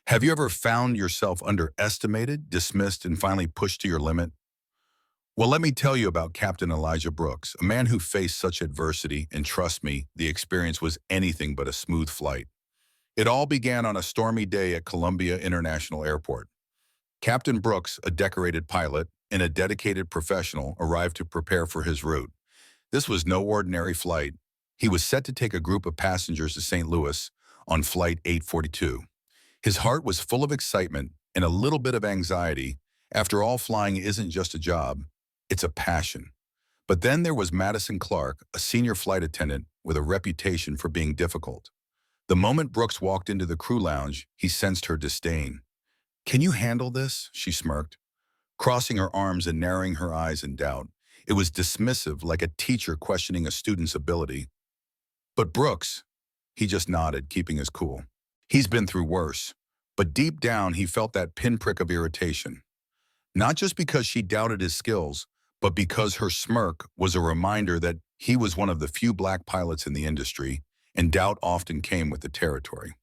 Have you ever found yourself underestimated, dismissed, and finally pushed to your limit? Well, let me tell you about Captain Elijah Brooks, a man who faced such adversity, and trust me, the experience was anything but a smooth flight. It all began on a stormy day at Columbia International Airport. Captain Brooks, a decorated pilot and a dedicated professional, arrived to prepare for his route. This was no ordinary flight. He was set to take a group of passengers to St. Louis on Flight 842. His heart was full of excitement and a little bit of anxiety. After all, flying isn't just a job, it's a passion. But then there was Madison Clark, a senior flight attendant with a reputation for being difficult. The moment Brooks walked into the crew lounge, he sensed her disdain. "Can you handle this?" she smirked, crossing her arms and narrowing her eyes in doubt. It was dismissive, like a teacher questioning a student's ability. But Brooks, he just nodded, keeping his cool. He's been through worse. But deep down, he felt that pinprick of irritation. Not just because she doubted his skills, but because her smirk was a reminder that he was one of the few black pilots in the industry, and doubt often came with the territory.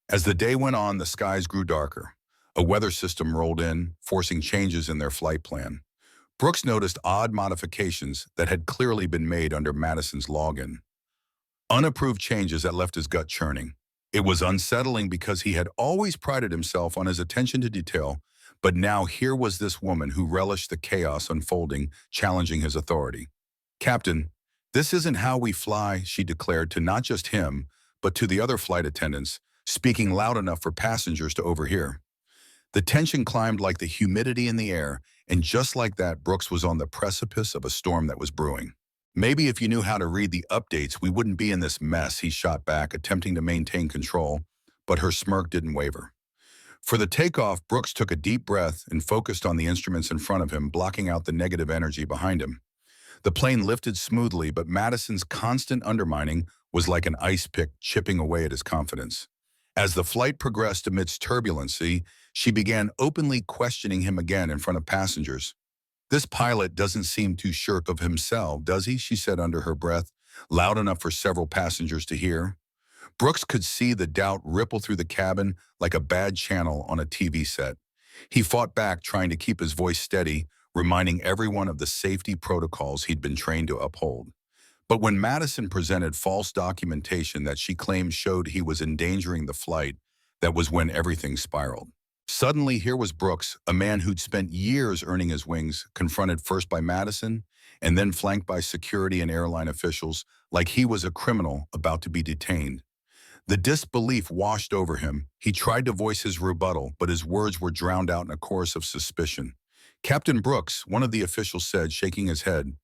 As the day went on, the skies grew darker. A weather system rolled in, forcing changes in their flight plan. Brooks noticed odd modifications that had clearly been made under Madison's login. Unapproved changes that left his gut churning. It was unsettling because he had always prided himself on his attention to detail, but now here was this woman who relished the chaos unfolding, challenging his authority. "Captain, this isn't how we fly," she declared to not just him, but to the other flight attendants, speaking loud enough for passengers to overhear. The tension climbed like the humidity in the air, and just like that, Brooks was on the precipice of a storm that was brewing. "Maybe if you knew how to read the updates, we wouldn't be in this mess," he shot back, attempting to maintain control, but her smirk didn't waver. For the takeoff, Brooks took a deep breath and focused on the instruments in front of him, blocking out the negative energy behind him. The plane lifted smoothly, but Madison's constant undermining was like an ice pick chipping away at his confidence. As the flight progressed amidst turbulency, she began openly questioning him again in front of passengers. "This pilot doesn't seem too sure of himself, does he?" she said under her breath, loud enough for several passengers to hear. Brooks could see the doubt ripple through the cabin like a bad channel on a TV set. He fought back, trying to keep his voice steady, reminding everyone of the safety protocols he'd been trained to uphold. But when Madison presented false documentation that she claimed showed he was endangering the flight, that was when everything spiraled. Suddenly, here was Brooks, a man who'd spent years earning his wings, confronted first by Madison and then flanked by security and airline officials like he was a criminal about to be detained. The disbelief washed over him. He tried to voice his rebuttal, but his words were drowned out in a chorus of suspicion. "Captain Brooks," one of the officials said, shaking his head,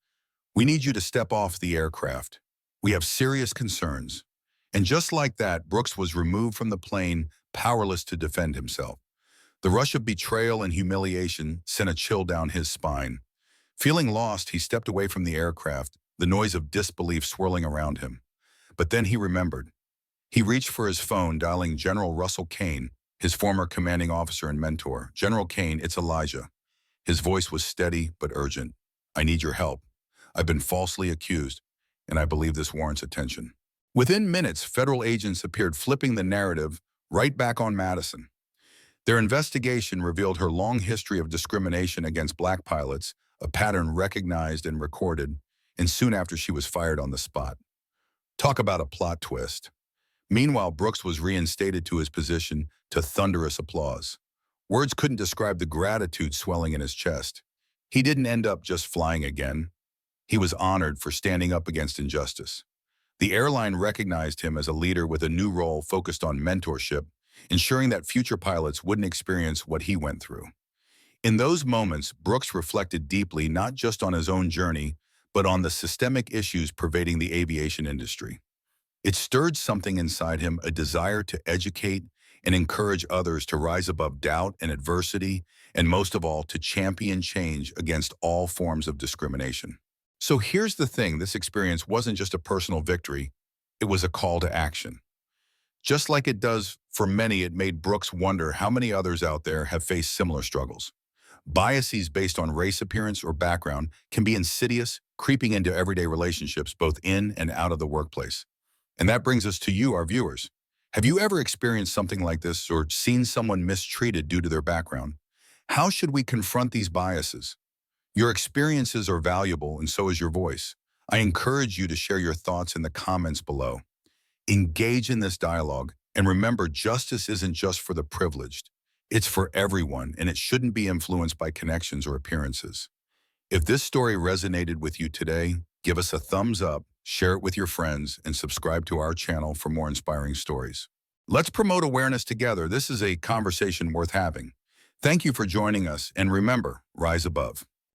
"we need you to step off the aircraft. We have serious concerns." And just like that, Brooks was removed from the plane, powerless to defend himself. The rush of betrayal and humiliation sent a chill down his spine. Feeling lost, he stepped away from the aircraft, the noise of disbelief swirling around him. But then he remembered. He reached for his phone, dialing General Russell Kane, his former commanding officer and mentor. "General Kane, it's Elijah." His voice was steady but urgent. "I need your help. I've been falsely accused, and I believe this warrants attention." Within minutes, federal agents appeared, flipping the narrative right back on Madison. Their investigation revealed her long history of discrimination against black pilots, a pattern recognized and recorded, and soon after she was fired on the spot. Talk about a plot twist. Meanwhile, Brooks was reinstated to his position to thunderous applause. Words couldn't describe the gratitude swelling in his chest. He didn't end up just flying again. He was honored for standing up against injustice. The airline recognized him as a leader with a new role focused on mentorship, ensuring that future pilots wouldn't experience what he went through. In those moments, Brooks reflected deeply not just on his own journey, but on the systemic issues pervading the aviation industry. It stirred something inside him, a desire to educate and encourage others to rise above doubt and adversity, and most of all, to champion change against all forms of discrimination. So here's the thing, this experience wasn't just a personal victory, it was a call to action. Just like it does for many, it made Brooks wonder how many others out there have faced similar struggles. Biases based on race, appearance, or background can be insidious, creeping into everyday relationships both in and out of the workplace. And that brings us to you, our viewers. Have you ever experienced something like this or seen someone mistreated due to their background? How should we confront these biases? Your experiences are valuable and so is your voice. I encourage you to share your thoughts in the comments below. Engage in this dialogue, and remember, justice isn't just for the privileged. It's for everyone, and it shouldn't be influenced by connections or appearances. If this story resonated with you today, give us a thumbs up, share it with your friends, and subscribe to our channel for more inspiring stories. Let's promote awareness together. This is a conversation worth having. Thank you for joining us, and remember, rise above.